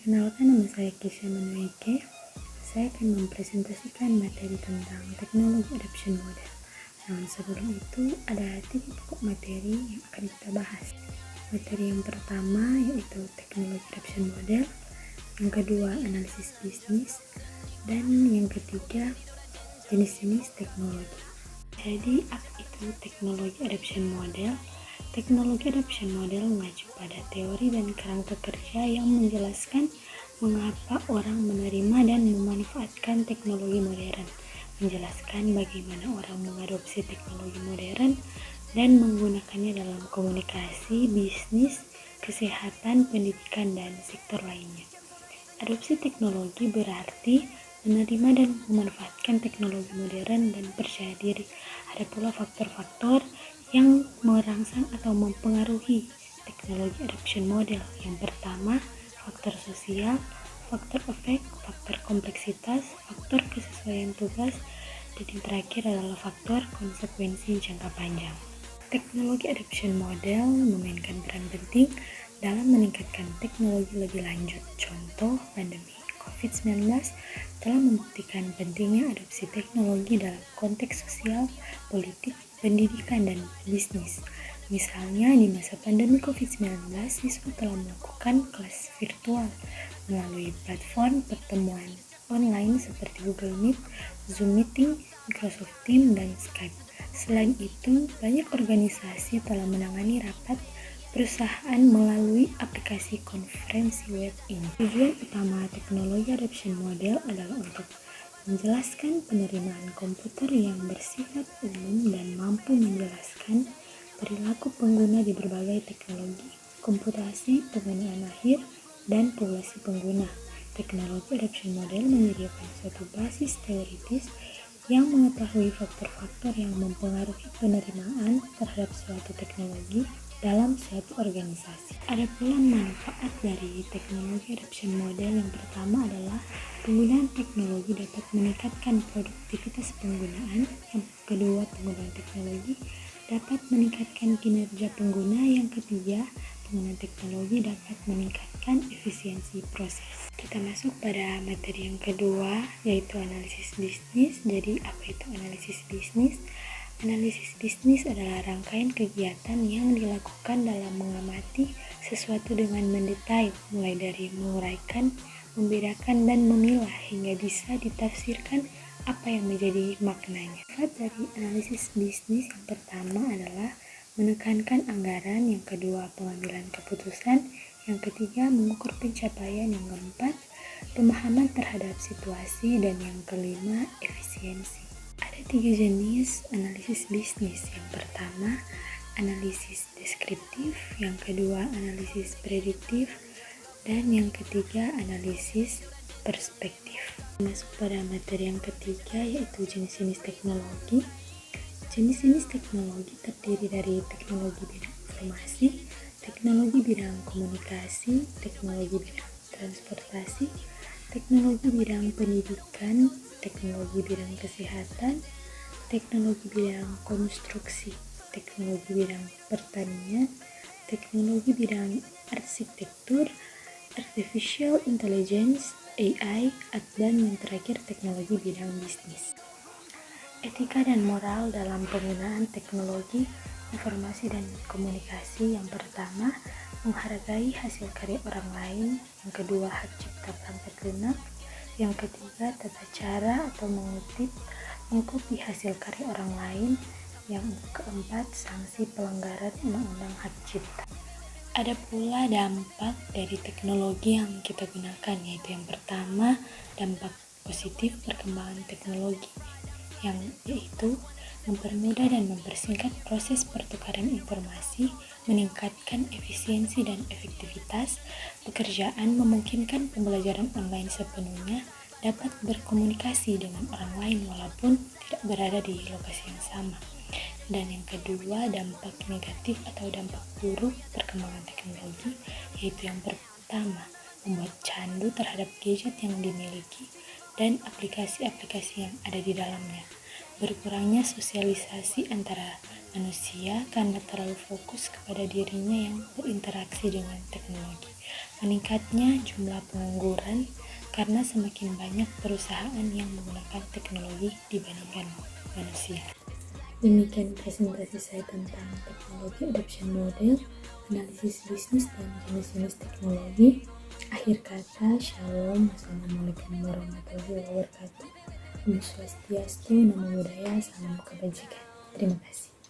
Perkenalkan, nama saya Kisha Manuike. Saya akan mempresentasikan materi tentang teknologi adoption model. Namun sebelum itu, ada 3 pokok materi yang akan kita bahas. Materi yang pertama yaitu teknologi adoption model, yang kedua analisis bisnis, dan yang ketiga jenis-jenis teknologi. Jadi, apa itu teknologi adoption model? Teknologi adoption model mengacu pada teori dan kerangka kerja yang menjelaskan mengapa orang menerima dan memanfaatkan teknologi modern, menjelaskan bagaimana orang mengadopsi teknologi modern dan menggunakannya dalam komunikasi, bisnis, kesehatan, pendidikan, dan sektor lainnya. Adopsi teknologi berarti menerima dan memanfaatkan teknologi modern dan percaya diri. Ada pula faktor-faktor yang merangsang atau mempengaruhi teknologi adoption model. Yang pertama, faktor sosial, faktor efek, faktor kompleksitas, faktor kesesuaian tugas, dan yang terakhir adalah faktor konsekuensi jangka panjang. Teknologi adoption model memainkan peran penting dalam meningkatkan teknologi lebih lanjut. Contoh, pandemi COVID-19 telah membuktikan pentingnya adopsi teknologi dalam konteks sosial, politik, pendidikan, dan bisnis. Misalnya, di masa pandemi COVID-19, siswa telah melakukan kelas virtual melalui platform pertemuan online seperti Google Meet, Zoom Meeting, Microsoft Teams, dan Skype. Selain itu, banyak organisasi telah menangani rapat perusahaan melalui aplikasi konferensi web ini. Tujuan utama teknologi adoption model adalah untuk menjelaskan penerimaan komputer yang bersifat umum dan mampu menjelaskan perilaku pengguna di berbagai teknologi, komputasi, penggunaan akhir, dan populasi pengguna. Teknologi adoption model menyediakan suatu basis teoritis yang mengetahui faktor-faktor yang mempengaruhi penerimaan terhadap suatu teknologi dalam suatu organisasi. Ada pula manfaat dari teknologi adoption model. Yang pertama adalah penggunaan teknologi dapat meningkatkan produktivitas penggunaan. Yang kedua, penggunaan teknologi dapat meningkatkan kinerja pengguna. Yang ketiga, penggunaan teknologi dapat meningkatkan efisiensi proses. Kita masuk pada materi yang kedua, yaitu analisis bisnis. Jadi, apa itu analisis bisnis? Analisis bisnis adalah rangkaian kegiatan yang dilakukan dalam mengamati sesuatu dengan mendetail, mulai dari menguraikan, membedakan, dan memilah hingga bisa ditafsirkan apa yang menjadi maknanya. Sifat dari analisis bisnis yang pertama adalah menekankan anggaran, yang kedua pengambilan keputusan, yang ketiga mengukur pencapaian, yang keempat pemahaman terhadap situasi, dan yang kelima efisiensi. Ada 3 jenis analisis bisnis. Yang pertama, analisis deskriptif, yang kedua analisis prediktif, dan yang ketiga analisis perspektif. Masuk pada materi yang ketiga, yaitu jenis-jenis teknologi. Jenis-jenis teknologi terdiri dari teknologi bidang informasi, teknologi bidang komunikasi, teknologi bidang transportasi, teknologi bidang pendidikan, teknologi bidang kesehatan, teknologi bidang konstruksi, teknologi bidang pertanian, teknologi bidang arsitektur, artificial intelligence, AI, dan yang terakhir teknologi bidang bisnis. Etika dan moral dalam penggunaan teknologi informasi dan komunikasi. Yang pertama, menghargai hasil karya orang lain. Yang kedua, hak cipta perangkat lunak. Yang ketiga, tata cara atau mengkopi hasil karya orang lain. Yang keempat, sanksi pelanggaran undang-undang hak cipta. Ada pula dampak dari teknologi yang kita gunakan, yaitu yang pertama, dampak positif perkembangan teknologi, yang yaitu mempermudah dan mempersingkat proses pertukaran informasi, meningkatkan efisiensi dan efektivitas pekerjaan, memungkinkan pembelajaran online sepenuhnya, dapat berkomunikasi dengan orang lain walaupun tidak berada di lokasi yang sama. Dan yang kedua, dampak negatif atau dampak buruk perkembangan teknologi, yaitu yang pertama, membuat candu terhadap gadget yang dimiliki dan aplikasi-aplikasi yang ada di dalamnya. Berkurangnya sosialisasi antara manusia karena terlalu fokus kepada dirinya yang berinteraksi dengan teknologi. meningkatnya jumlah pengangguran karena semakin banyak perusahaan yang menggunakan teknologi dibandingkan manusia. Demikian presentasi saya tentang teknologi adoption model, analisis bisnis dan jenis-jenis teknologi. Akhir kata, Shalom, Assalamualaikum warahmatullahi wabarakatuh. Om Swastiastu, Namo Buddhaya, Salam Kebajikan. Terima kasih.